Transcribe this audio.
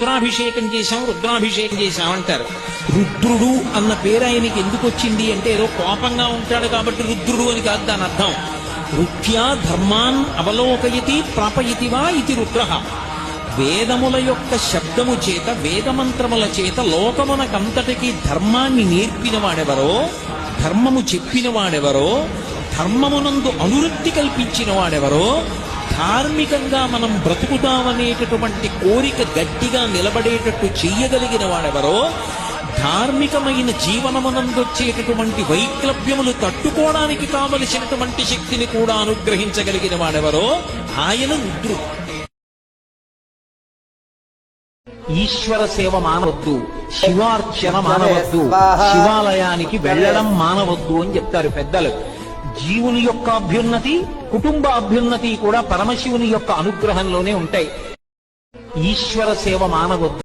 రుద్రాభిషేకం చేశాం అంటారు. రుద్రుడు అన్న పేరు ఆయనకి ఎందుకు వచ్చింది అంటే ఏదో కోపంగా ఉంటాడు కాబట్టి రుద్రుడు అని కాదు దాని అర్థం. రుద్ధ్యా ధర్మాన్ అవలోకయతి ప్రాపయతి వా ఇది రుద్రః. వేదముల యొక్క శబ్దము చేత వేదమంత్రముల చేత లోకమునకంతటికీ ధర్మాన్ని నేర్పిన వాడెవరో, ధర్మము చెప్పిన వాడెవరో, ధర్మమునందు అనురక్తి కల్పించిన వాడెవరో, ధార్మికంగా మనం బ్రతుకుదామనేటటువంటి కోరిక గట్టిగా నిలబడేటట్టు చెయ్యగలిగిన వాడెవరో, ధార్మికమైన జీవనమునందొచ్చేటటువంటి వైక్లభ్యములు తట్టుకోవడానికి కావలసినటువంటి శక్తిని కూడా అనుగ్రహించగలిగిన వాడెవరో ఆయన రుద్రుడు. ఈశ్వర సేవ మానవద్దు, శివార్చన మానవద్దు, శివాలయానికి వెళ్ళడం మానవద్దు అని చెప్తారు పెద్దలు. జీవుని యొక్క అభ్యున్నతి, కుటుంబ అభ్యున్నతి కూడా పరమశివుని యొక్క అనుగ్రహంలోనే ఉంటాయి. ఈశ్వర సేవ మానవద్దు.